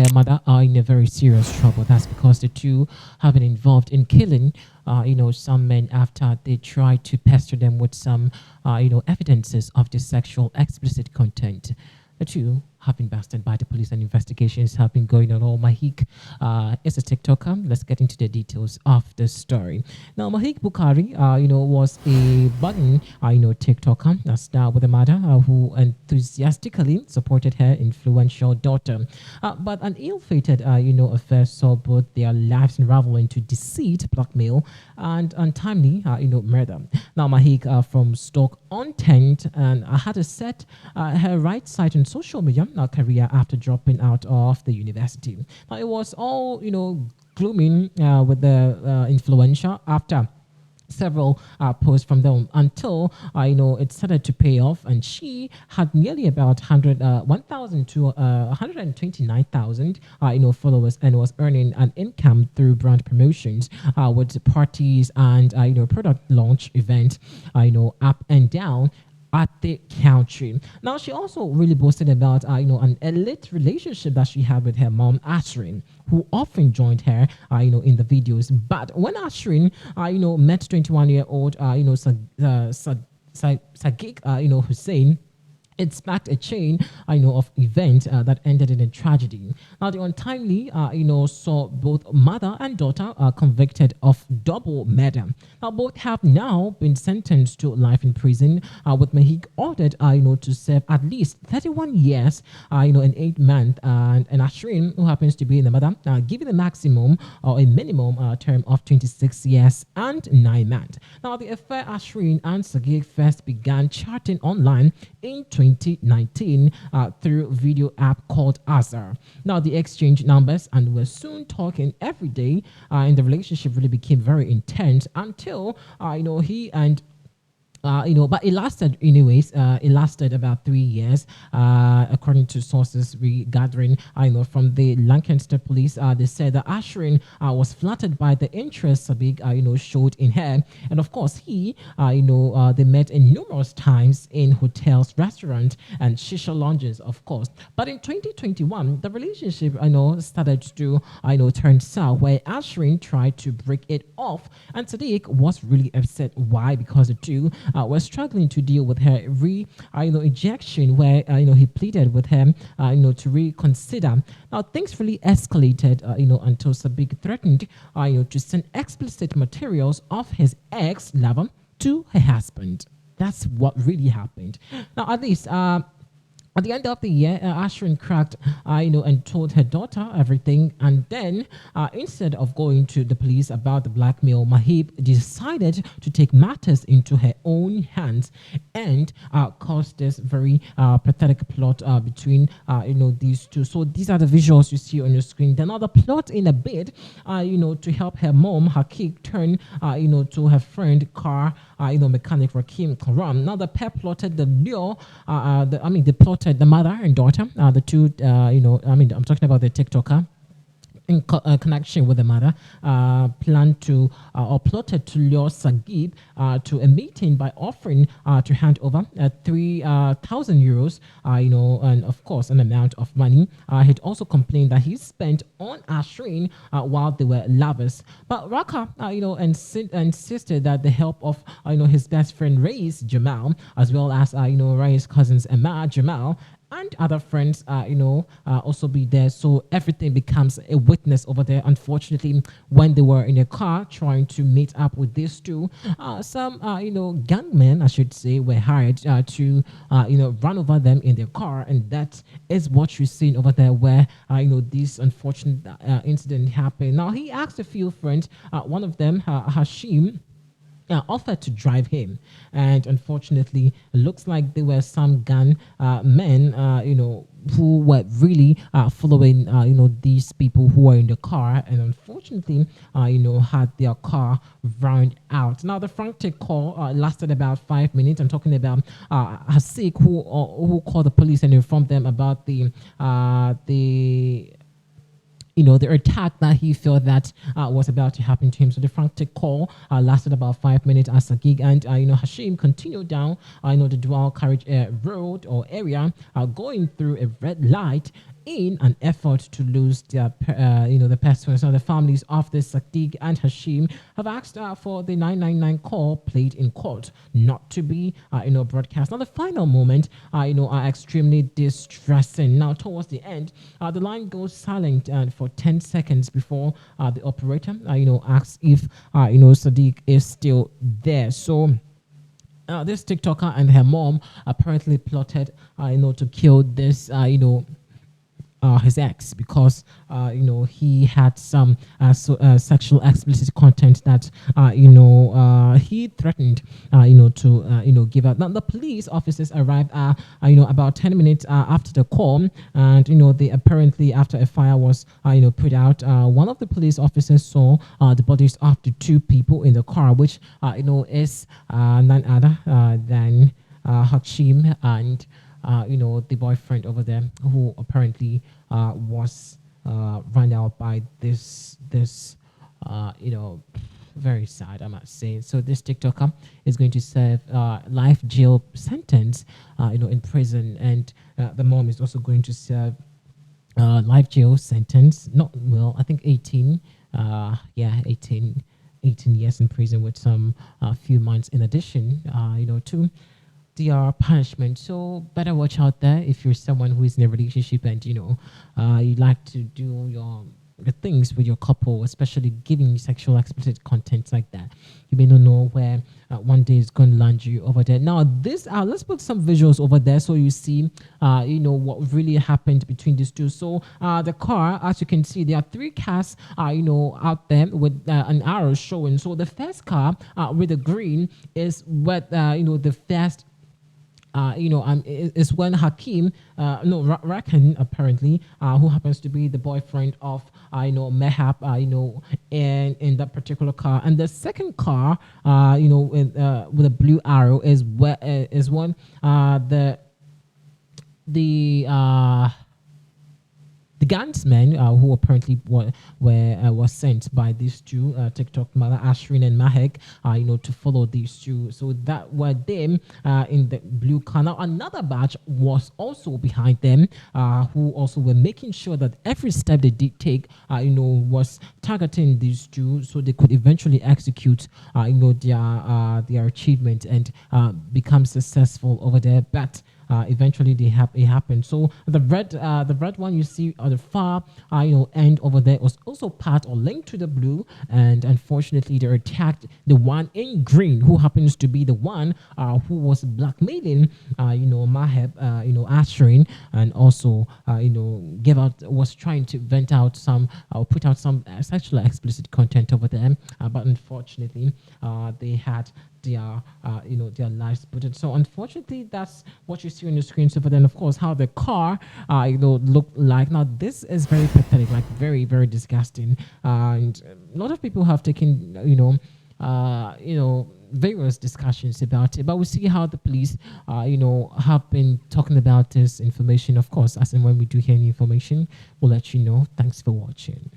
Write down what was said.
her mother are in a very serious trouble. That's because the two have been involved in killing, some men after they tried to pester them with some, evidences of the sexual explicit content. The two have been busted by the police and investigations have been going on. Mahek is a TikToker. Let's get into the details of the story. Now, Mahek Bukhari, was a budding, TikToker, a star with a mother who enthusiastically supported her influential daughter. But an ill-fated, affair saw both their lives unravel into deceit, blackmail, and untimely, murder. Now, Mahek from Stoke-on-Trent and had to set her right side on social media career after dropping out of the university. Now, it was all, glooming with the influencer after several posts from them until it started to pay off, and she had nearly about 1,000 to 129,000 followers, and was earning an income through brand promotions with parties and product launch events up and down at the country. Now, she also really boasted about, an elite relationship that she had with her mom, Ashrin, who often joined her, in the videos. But when Ashrin, met 21-year-old, Sadiq, Hussein, it sparked a chain, of events that ended in a tragedy. Now, the untimely, saw both mother and daughter convicted of double murder. Now, both have now been sentenced to life in prison, with Mahek ordered, to serve at least 31 years, in 8 months, and Ashrin, who happens to be the mother, given a maximum or a minimum term of 26 years and 9 months. Now, the affair Ashrin and Sadiq first began chatting online in 2019 through video app called Azar. Now, they exchanged numbers and were soon talking every day, and the relationship really became very intense until he and but it lasted anyways. It lasted about 3 years, according to sources we gathering. From the Lancaster police. They said that Ashrin was flattered by the interest Sadiq, showed in her, and of course he, they met in numerous times in hotels, restaurants, and shisha lounges, of course. But in 2021, the relationship, started to, turn sour, where Ashrin tried to break it off, and Sadiq was really upset. Why? Because the two was struggling to deal with her ejection, where he pleaded with him to reconsider. Now, things really escalated until Sadiq threatened to send explicit materials of his ex-lover to her husband. That's what really happened. Now, at least at the end of the year, Ashrin cracked, and told her daughter everything. And then, instead of going to the police about the blackmail, Mahek decided to take matters into her own hands and cause this very pathetic plot between, these two. So these are the visuals you see on your screen. Then another plot in a bid, to help her mom, Hakik, turn, to her friend, car, mechanic Rakim Karam. Now the pair plotted the lure, they plotted the mother and daughter, the two, I'm talking about the TikToker, in connection with the mother, planned to or plotted to lure Sagib to a meeting by offering to hand over 3,000 euros, and of course an amount of money. He'd also complained that he spent on Ashrin while they were lovers. But Raka, insisted that the help of his best friend Ray's Jamal, as well as Ray's cousins Emma, Jamal, and other friends, also be there. So everything becomes a witness over there. Unfortunately, when they were in a car trying to meet up with these two, some, gunmen, I should say, were hired to, run over them in their car. And that is what you're seeing over there, where, this unfortunate incident happened. Now, he asked a few friends, one of them, Hashim, offered to drive him, and unfortunately it looks like there were some gun men who were really following these people who were in the car, and unfortunately had their car round out. Now the frantic call lasted about 5 minutes. I'm talking about Hasik, who called the police and informed them about the attack that he felt that was about to happen to him. So the frantic call lasted about 5 minutes as Sagig and Hashim continued down the dual carriage road or area, going through a red light, in an effort to lose their, the persons. Now, the families of the Sadiq and Hashim have asked for the 999 call played in court not to be, broadcast. Now, the final moment, are extremely distressing. Now, towards the end, the line goes silent for 10 seconds before the operator, asks if, Sadiq is still there. So, this TikToker and her mom apparently plotted, to kill this, his ex because he had some sexual explicit content that he threatened to give out. Now the police officers arrived about 10 minutes after the call, and they apparently, after a fire was put out, one of the police officers saw the bodies of the two people in the car, which is none other than Hashim and the boyfriend over there, who apparently was run out by this very sad, I must say. So this TikToker is going to serve life jail sentence, in prison, and the mom is also going to serve life jail sentence. Not well, I think 18. 18 years in prison with some few months in addition, to their punishment. So better watch out there if you're someone who is in a relationship and you like to do the things with your couple, especially giving sexual explicit content like that. You may not know where one day is going to land you over there. Now, this let's put some visuals over there so you see, what really happened between these two. So the car, as you can see, there are three cars, out there with an arrow showing. So the first car with the green is what the first. Is when Hakim, Rakan apparently, who happens to be the boyfriend of, Mehab, in that particular car. And the second car, with a blue arrow is where is one, the gunsmen who apparently was sent by these two TikTok mother Ashrin and Mahek, to follow these two. So that were them in the blue car. Now another batch was also behind them, who also were making sure that every step they did take, was targeting these two, so they could eventually execute, their achievement and become successful over there. But eventually it happened. So the red one you see on the far end over there was also part or linked to the blue, and unfortunately they attacked the one in green, who happens to be the one who was blackmailing Maheb, Ashrin, and also was trying to vent out some or put out some sexually explicit content over them, but unfortunately they had their lives put it. So unfortunately, that's what you see on the screen. So, but then of course, how the car, looked like. Now, this is very pathetic, like very, very disgusting. And a lot of people have taken, various discussions about it. But we'll see how the police, have been talking about this information. Of course, as and when we do hear any information, we'll let you know. Thanks for watching.